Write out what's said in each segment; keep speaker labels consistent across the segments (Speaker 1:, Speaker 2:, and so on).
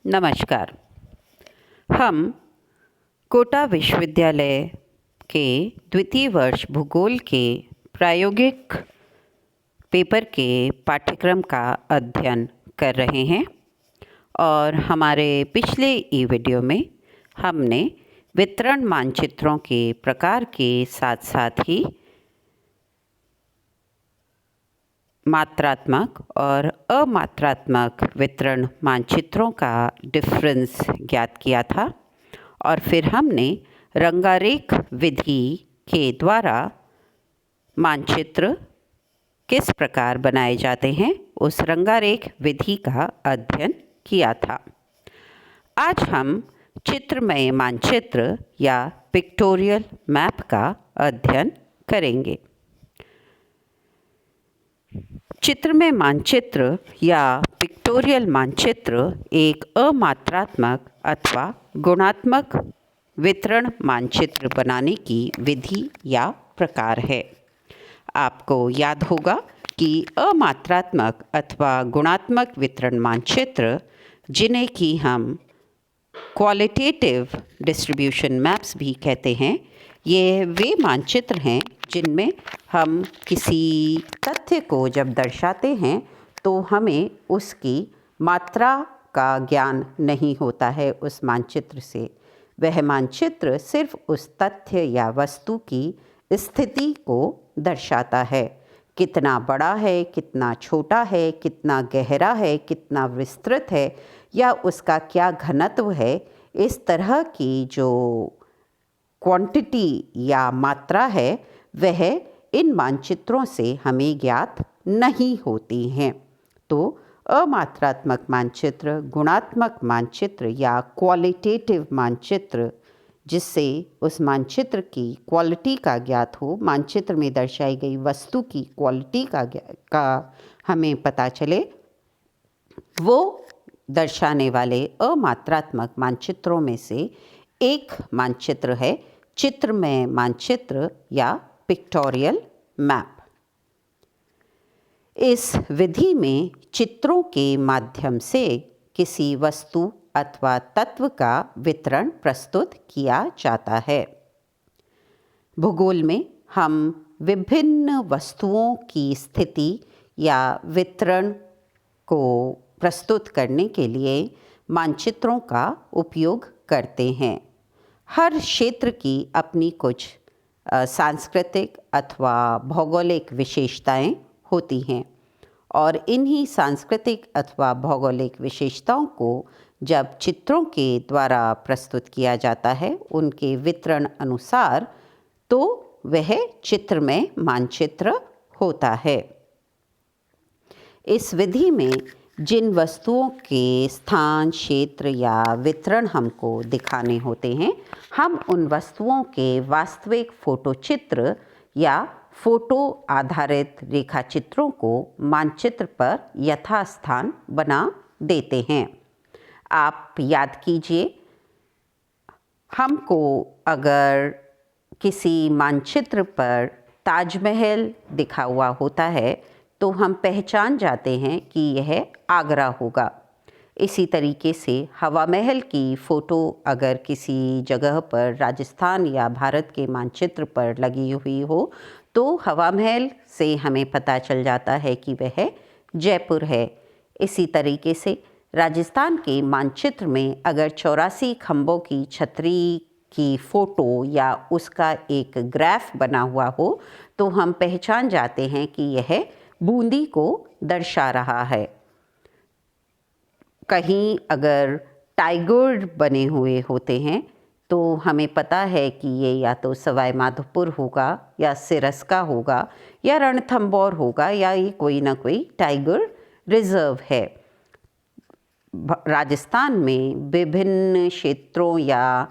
Speaker 1: नमस्कार। हम कोटा विश्वविद्यालय के द्वितीय वर्ष भूगोल के प्रायोगिक पेपर के पाठ्यक्रम का अध्ययन कर रहे हैं और हमारे पिछले ई वीडियो में हमने वितरण मानचित्रों के प्रकार के साथ साथ ही मात्रात्मक और अमात्रात्मक वितरण मानचित्रों का डिफरेंस ज्ञात किया था और फिर हमने रंगारेख विधि के द्वारा मानचित्र किस प्रकार बनाए जाते हैं उस रंगारेख विधि का अध्ययन किया था। आज हम चित्रमय मानचित्र या पिक्टोरियल मैप का अध्ययन करेंगे। चित्रमय मानचित्र या पिक्टोरियल मानचित्र एक अमात्रात्मक अथवा गुणात्मक वितरण मानचित्र बनाने की विधि या प्रकार है। आपको याद होगा कि अमात्रात्मक अथवा गुणात्मक वितरण मानचित्र, जिन्हें कि हम क्वालिटेटिव डिस्ट्रीब्यूशन मैप्स भी कहते हैं, ये वे मानचित्र हैं जिनमें हम किसी तथ्य को जब दर्शाते हैं तो हमें उसकी मात्रा का ज्ञान नहीं होता है उस मानचित्र से। वह मानचित्र सिर्फ उस तथ्य या वस्तु की स्थिति को दर्शाता है। कितना बड़ा है, कितना छोटा है, कितना गहरा है, कितना विस्तृत है या उसका क्या घनत्व है, इस तरह की जो क्वांटिटी या मात्रा है वह इन मानचित्रों से हमें ज्ञात नहीं होती हैं। तो अमात्रात्मक मानचित्र, गुणात्मक मानचित्र या क्वालिटेटिव मानचित्र, जिससे उस मानचित्र की क्वालिटी का ज्ञात हो, मानचित्र में दर्शाई गई वस्तु की क्वालिटी का हमें पता चले, वो दर्शाने वाले अमात्रात्मक मानचित्रों में से एक मानचित्र है चित्रमय मानचित्र या पिक्टोरियल मैप। इस विधि में चित्रों के माध्यम से किसी वस्तु अथवा तत्व का वितरण प्रस्तुत किया जाता है। भूगोल में हम विभिन्न वस्तुओं की स्थिति या वितरण को प्रस्तुत करने के लिए मानचित्रों का उपयोग करते हैं। हर क्षेत्र की अपनी कुछ सांस्कृतिक अथवा भौगोलिक विशेषताएं होती हैं और इन्हीं सांस्कृतिक अथवा भौगोलिक विशेषताओं को जब चित्रों के द्वारा प्रस्तुत किया जाता है उनके वितरण अनुसार, तो वह चित्रमय मानचित्र होता है। इस विधि में जिन वस्तुओं के स्थान, क्षेत्र या वितरण हमको दिखाने होते हैं, हम उन वस्तुओं के वास्तविक फोटोचित्र या फोटो आधारित रेखाचित्रों को मानचित्र पर यथास्थान बना देते हैं। आप याद कीजिए, हमको अगर किसी मानचित्र पर ताजमहल दिखा हुआ होता है तो हम पहचान जाते हैं कि यह आगरा होगा। इसी तरीके से हवा महल की फ़ोटो अगर किसी जगह पर राजस्थान या भारत के मानचित्र पर लगी हुई हो तो हवा महल से हमें पता चल जाता है कि वह जयपुर है। इसी तरीके से राजस्थान के मानचित्र में अगर 84 खंभों की छतरी की फ़ोटो या उसका एक ग्राफ बना हुआ हो तो हम पहचान जाते हैं कि यह बूंदी को दर्शा रहा है। कहीं अगर टाइगर बने हुए होते हैं तो हमें पता है कि ये या तो सवाई माधोपुर होगा या सिरस्का होगा या रणथंबोर होगा या ये कोई ना कोई टाइगर रिजर्व है। राजस्थान में विभिन्न क्षेत्रों या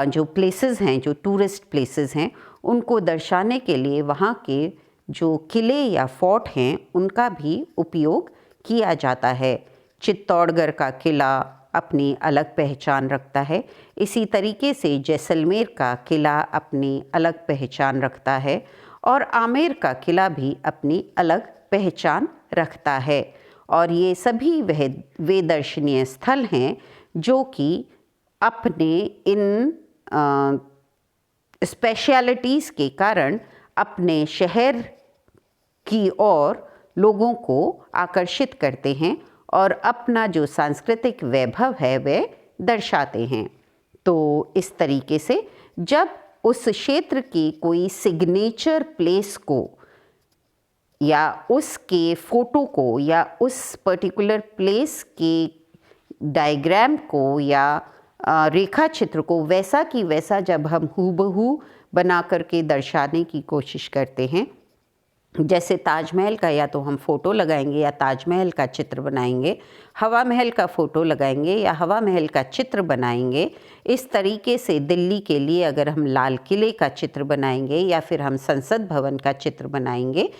Speaker 1: जो प्लेसेस हैं, जो टूरिस्ट प्लेसेस हैं, उनको दर्शाने के लिए वहाँ के जो किले या फोर्ट हैं उनका भी उपयोग किया जाता है। चित्तौड़गढ़ का किला अपनी अलग पहचान रखता है। इसी तरीके से जैसलमेर का किला अपनी अलग पहचान रखता है और आमेर का किला भी अपनी अलग पहचान रखता है। और ये सभी वे दर्शनीय स्थल हैं जो कि अपने इन स्पेशलिटीज़ के कारण अपने शहर की ओर लोगों को आकर्षित करते हैं और अपना जो सांस्कृतिक वैभव है वह दर्शाते हैं। तो इस तरीके से जब उस क्षेत्र की कोई सिग्नेचर प्लेस को या उसके फ़ोटो को या उस पर्टिकुलर प्लेस के डायग्राम को या रेखा चित्र को वैसा की वैसा जब हम हूबहू बना करके दर्शाने की कोशिश करते हैं, जैसे ताजमहल का या तो हम फ़ोटो लगाएंगे या ताजमहल का चित्र बनाएंगे, हवा महल का फ़ोटो लगाएंगे या हवा महल का चित्र बनाएंगे। इस तरीके से दिल्ली के लिए अगर हम लाल किले का चित्र बनाएंगे या फिर हम संसद भवन का चित्र बनाएंगे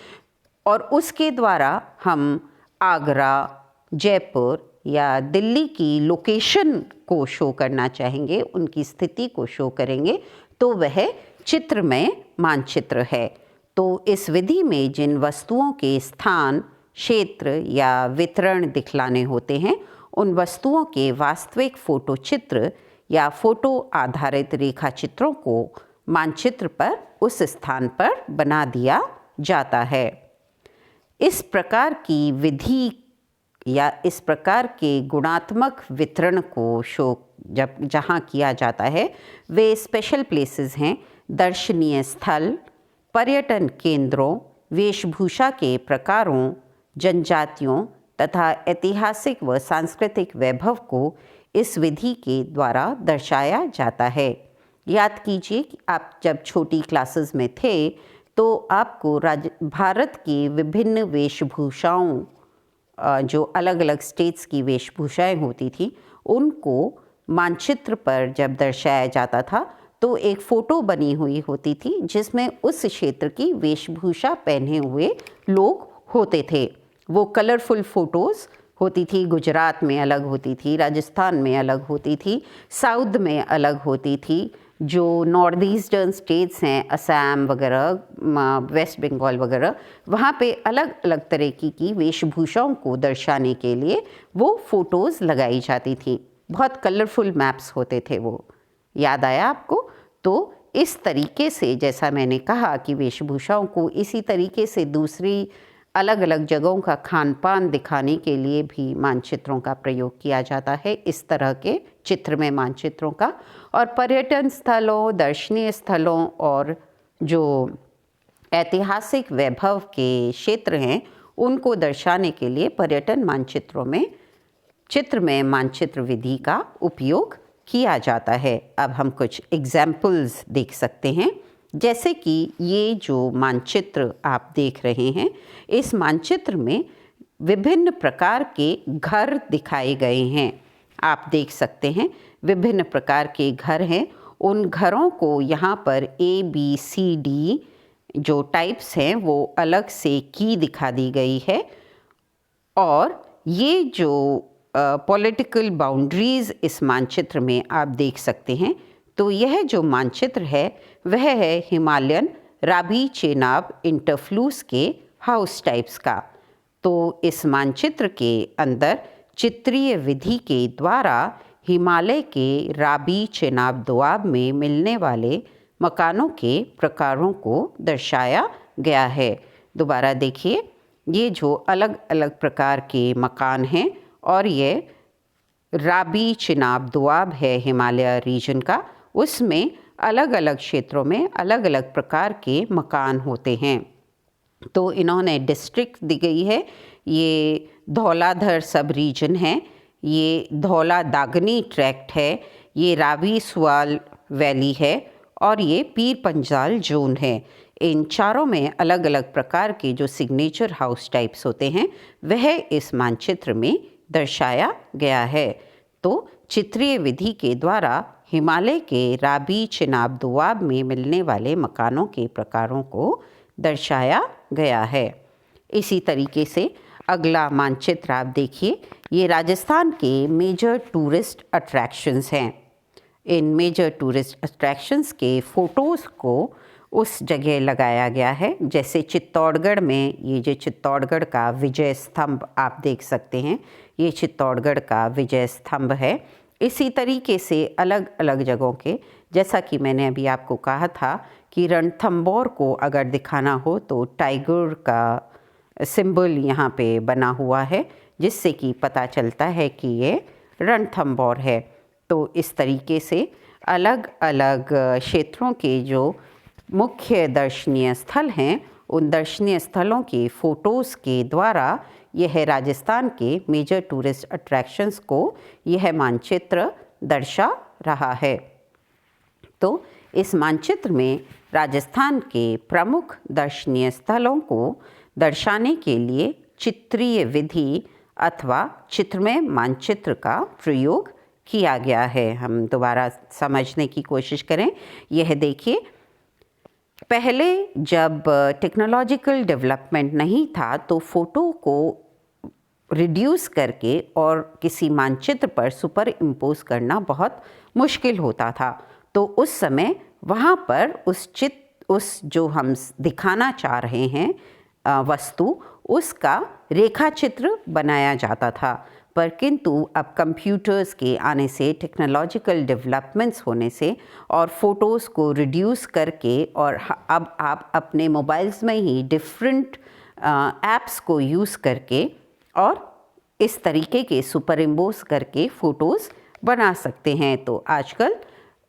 Speaker 1: और उसके द्वारा हम आगरा, जयपुर या दिल्ली की लोकेशन को शो करना चाहेंगे, उनकी स्थिति को शो करेंगे, तो वह चित्रमय मानचित्र है। तो इस विधि में जिन वस्तुओं के स्थान, क्षेत्र या वितरण दिखलाने होते हैं, उन वस्तुओं के वास्तविक फ़ोटो चित्र या फ़ोटो आधारित रेखा चित्रों को मानचित्र पर उस स्थान पर बना दिया जाता है। इस प्रकार की विधि या इस प्रकार के गुणात्मक वितरण को जहाँ किया जाता है वे स्पेशल प्लेसेस हैं, दर्शनीय स्थल, पर्यटन केंद्रों, वेशभूषा के प्रकारों, जनजातियों तथा ऐतिहासिक व सांस्कृतिक वैभव को इस विधि के द्वारा दर्शाया जाता है। याद कीजिए कि आप जब छोटी क्लासेस में थे तो आपको भारत की विभिन्न वेशभूषाओं, जो अलग अलग स्टेट्स की वेशभूषाएं होती थी, उनको मानचित्र पर जब दर्शाया जाता था तो एक फ़ोटो बनी हुई होती थी जिसमें उस क्षेत्र की वेशभूषा पहने हुए लोग होते थे। वो कलरफुल फ़ोटोज़ होती थी। गुजरात में अलग होती थी, राजस्थान में अलग होती थी, साउथ में अलग होती थी। जो नॉर्थ ईस्टर्न स्टेट्स हैं, असम वगैरह, वेस्ट बंगाल वगैरह, वहाँ पे अलग अलग तरह की वेशभूषाओं को दर्शाने के लिए वो फ़ोटोज़ लगाई जाती थी। बहुत कलरफुल मैप्स होते थे वो। याद आया आपको? तो इस तरीके से जैसा मैंने कहा कि वेशभूषाओं को इसी तरीके से दूसरी अलग अलग जगहों का खान पान दिखाने के लिए भी मानचित्रों का प्रयोग किया जाता है, इस तरह के चित्रमय मानचित्रों का। और पर्यटन स्थलों, दर्शनीय स्थलों और जो ऐतिहासिक वैभव के क्षेत्र हैं उनको दर्शाने के लिए पर्यटन मानचित्रों में चित्रमय मानचित्र विधि का उपयोग किया जाता है। अब हम कुछ एग्जाम्पल्स देख सकते हैं। जैसे कि ये जो मानचित्र आप देख रहे हैं, इस मानचित्र में विभिन्न प्रकार के घर दिखाए गए हैं। आप देख सकते हैं विभिन्न प्रकार के घर हैं। उन घरों को यहाँ पर ABCD जो टाइप्स हैं वो अलग से की दिखा दी गई है। और ये जो पॉलिटिकल बाउंड्रीज़ इस मानचित्र में आप देख सकते हैं। तो यह जो मानचित्र है वह है हिमालयन राबी चेनाब इंटरफ्लूस के हाउस टाइप्स का। तो इस मानचित्र के अंदर चित्रीय विधि के द्वारा हिमालय के राबी चेनाब दोआब में मिलने वाले मकानों के प्रकारों को दर्शाया गया है। दोबारा देखिए, ये जो अलग अलग प्रकार के मकान हैं और ये राबी चेनाब दोआब है हिमालय रीजन का, उसमें अलग अलग क्षेत्रों में अलग अलग प्रकार के मकान होते हैं। तो इन्होंने डिस्ट्रिक्ट दी गई है। ये धौलाधर सब रीजन है, ये धौला दागनी ट्रैक्ट है, ये रावी सुआल वैली है और ये पीर पंजाल जोन है। इन चारों में अलग अलग प्रकार के जो सिग्नेचर हाउस टाइप्स होते हैं वह इस मानचित्र में दर्शाया गया है। तो चित्रीय विधि के द्वारा हिमालय के राबी चेनाब दोआब में मिलने वाले मकानों के प्रकारों को दर्शाया गया है। इसी तरीके से अगला मानचित्र आप देखिए, ये राजस्थान के मेजर टूरिस्ट अट्रैक्शंस हैं। इन मेजर टूरिस्ट अट्रैक्शंस के फ़ोटोज़ को उस जगह लगाया गया है। जैसे चित्तौड़गढ़ में ये जो चित्तौड़गढ़ का विजय स्तंभ आप देख सकते हैं, ये चित्तौड़गढ़ का विजय स्तंभ है। इसी तरीके से अलग अलग जगहों के, जैसा कि मैंने अभी आपको कहा था कि रणथंभौर को अगर दिखाना हो तो टाइगर का सिंबल यहाँ पे बना हुआ है, जिससे कि पता चलता है कि ये रणथंभौर है। तो इस तरीके से अलग अलग क्षेत्रों के जो मुख्य दर्शनीय स्थल हैं, उन दर्शनीय स्थलों के फ़ोटोज़ के द्वारा यह राजस्थान के मेजर टूरिस्ट अट्रैक्शंस को यह मानचित्र दर्शा रहा है। तो इस मानचित्र में राजस्थान के प्रमुख दर्शनीय स्थलों को दर्शाने के लिए चित्रीय विधि अथवा चित्रमय मानचित्र का प्रयोग किया गया है। हम दोबारा समझने की कोशिश करें। यह देखिए, पहले जब टेक्नोलॉजिकल डेवलपमेंट नहीं था तो फ़ोटो को रिड्यूस करके और किसी मानचित्र पर सुपर इम्पोज करना बहुत मुश्किल होता था। तो उस समय वहाँ पर उस जो हम दिखाना चाह रहे हैं वस्तु, उसका रेखा चित्र बनाया जाता था। पर किंतु अब कंप्यूटर्स के आने से, टेक्नोलॉजिकल डेवलपमेंट्स होने से और फ़ोटोज़ को रिड्यूस करके, और अब आप अपने मोबाइल्स में ही डिफरेंट ऐप्स को यूज़ करके और इस तरीके के सुपर इम्पोज करके फ़ोटोज़ बना सकते हैं। तो आजकल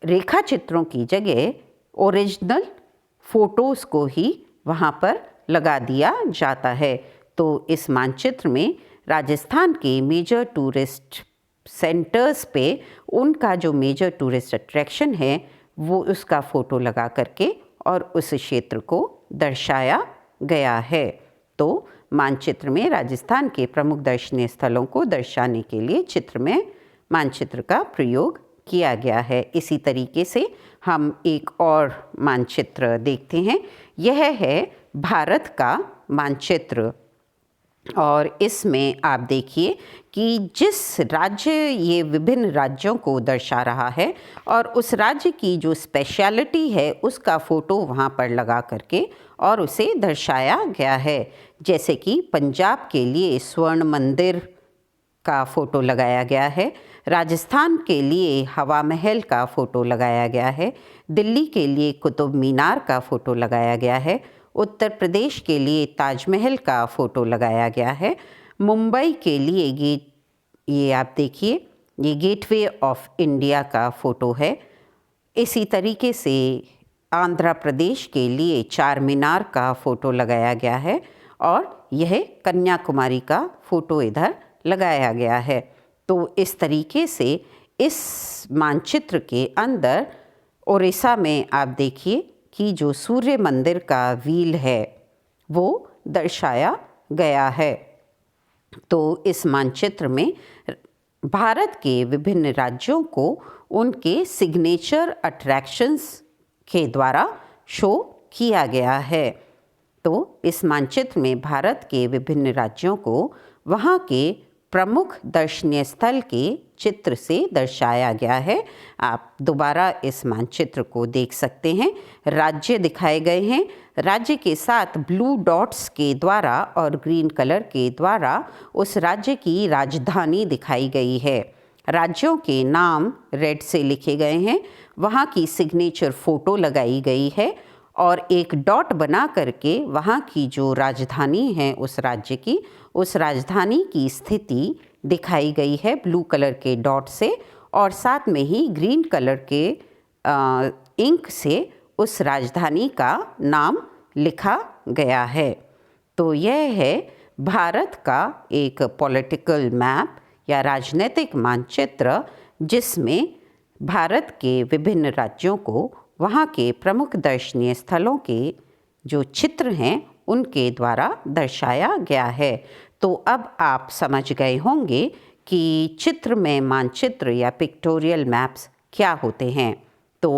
Speaker 1: रेखा चित्रों की जगह ओरिजिनल फ़ोटोज़ को ही वहाँ पर लगा दिया जाता है। तो इस मानचित्र में राजस्थान के मेजर टूरिस्ट सेंटर्स पे उनका जो मेजर टूरिस्ट अट्रैक्शन है वो उसका फ़ोटो लगा करके और उस क्षेत्र को दर्शाया गया है। तो मानचित्र में राजस्थान के प्रमुख दर्शनीय स्थलों को दर्शाने के लिए चित्र में मानचित्र का प्रयोग किया गया है। इसी तरीके से हम एक और मानचित्र देखते हैं। यह है भारत का मानचित्र, और इसमें आप देखिए कि जिस राज्य, ये विभिन्न राज्यों को दर्शा रहा है और उस राज्य की जो स्पेशलिटी है उसका फ़ोटो वहाँ पर लगा करके और उसे दर्शाया गया है। जैसे कि पंजाब के लिए स्वर्ण मंदिर का फ़ोटो लगाया गया है, राजस्थान के लिए हवा महल का फ़ोटो लगाया गया है, दिल्ली के लिए कुतुब मीनार का फ़ोटो लगाया गया है, उत्तर प्रदेश के लिए ताजमहल का फ़ोटो लगाया गया है, मुंबई के लिए ये आप देखिए, ये गेटवे ऑफ इंडिया का फ़ोटो है। इसी तरीके से आंध्र प्रदेश के लिए चार मीनार का फ़ोटो लगाया गया है और यह कन्याकुमारी का फ़ोटो इधर लगाया गया है। तो इस तरीके से इस मानचित्र के अंदर उड़ीसा में आप देखिए कि जो सूर्य मंदिर का व्हील है वो दर्शाया गया है। तो इस मानचित्र में भारत के विभिन्न राज्यों को उनके सिग्नेचर अट्रैक्शंस के द्वारा शो किया गया है। तो इस मानचित्र में भारत के विभिन्न राज्यों को वहाँ के प्रमुख दर्शनीय स्थल के चित्र से दर्शाया गया है। आप दोबारा इस मानचित्र को देख सकते हैं। राज्य दिखाए गए हैं, राज्य के साथ ब्लू डॉट्स के द्वारा और ग्रीन कलर के द्वारा उस राज्य की राजधानी दिखाई गई है। राज्यों के नाम रेड से लिखे गए हैं, वहाँ की सिग्नेचर फ़ोटो लगाई गई है और एक डॉट बना करके वहाँ की जो राजधानी है उस राज्य की, उस राजधानी की स्थिति दिखाई गई है ब्लू कलर के डॉट से, और साथ में ही ग्रीन कलर के इंक से उस राजधानी का नाम लिखा गया है। तो यह है भारत का एक पॉलिटिकल मैप या राजनीतिक मानचित्र, जिसमें भारत के विभिन्न राज्यों को वहाँ के प्रमुख दर्शनीय स्थलों के जो चित्र हैं उनके द्वारा दर्शाया गया है। तो अब आप समझ गए होंगे कि चित्र में मानचित्र या पिक्टोरियल मैप्स क्या होते हैं। तो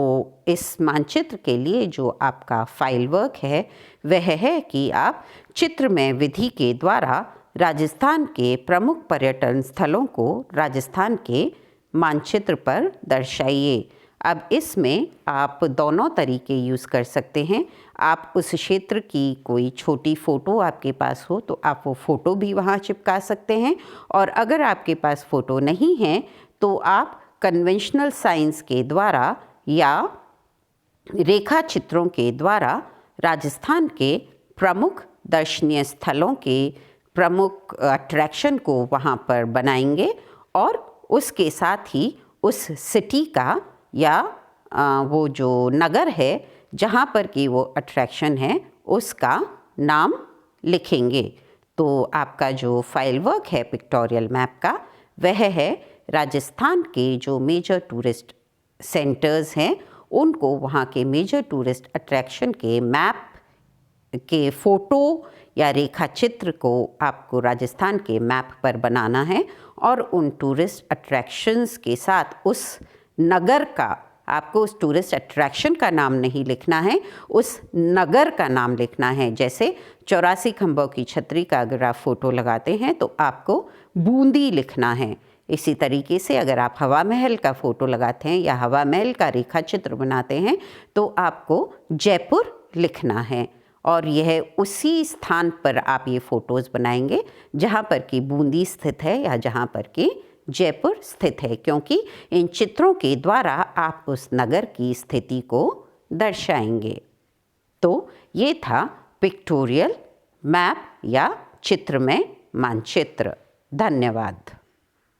Speaker 1: इस मानचित्र के लिए जो आपका फाइल वर्क है वह है कि आप चित्र में विधि के द्वारा राजस्थान के प्रमुख पर्यटन स्थलों को राजस्थान के मानचित्र पर दर्शाइए। अब इसमें आप दोनों तरीके यूज़ कर सकते हैं। आप उस क्षेत्र की कोई छोटी फ़ोटो आपके पास हो तो आप वो फ़ोटो भी वहाँ चिपका सकते हैं, और अगर आपके पास फ़ोटो नहीं है तो आप कन्वेंशनल साइंस के द्वारा या रेखा चित्रों के द्वारा राजस्थान के प्रमुख दर्शनीय स्थलों के प्रमुख अट्रैक्शन को वहाँ पर बनाएंगे और उसके साथ ही उस सिटी का या वो जो नगर है जहाँ पर कि वो अट्रैक्शन है उसका नाम लिखेंगे। तो आपका जो फाइल वर्क है पिक्टोरियल मैप का वह है राजस्थान के जो मेजर टूरिस्ट सेंटर्स हैं उनको वहाँ के मेजर टूरिस्ट अट्रैक्शन के मैप के फ़ोटो या रेखा चित्र को आपको राजस्थान के मैप पर बनाना है और उन टूरिस्ट अट्रैक्शंस के साथ उस नगर का, आपको उस टूरिस्ट अट्रैक्शन का नाम नहीं लिखना है, उस नगर का नाम लिखना है। जैसे 84 खंभों की छतरी का अगर आप फ़ोटो लगाते हैं तो आपको बूंदी लिखना है। इसी तरीके से अगर आप हवा महल का फ़ोटो लगाते हैं या हवा महल का रेखा चित्र बनाते हैं तो आपको जयपुर लिखना है। और यह उसी स्थान पर आप ये फ़ोटोज़ बनाएंगे जहाँ पर कि बूंदी स्थित है या जहाँ पर कि जयपुर स्थित है, क्योंकि इन चित्रों के द्वारा आप उस नगर की स्थिति को दर्शाएंगे। तो ये था पिक्टोरियल मैप या चित्रमय मानचित्र। धन्यवाद।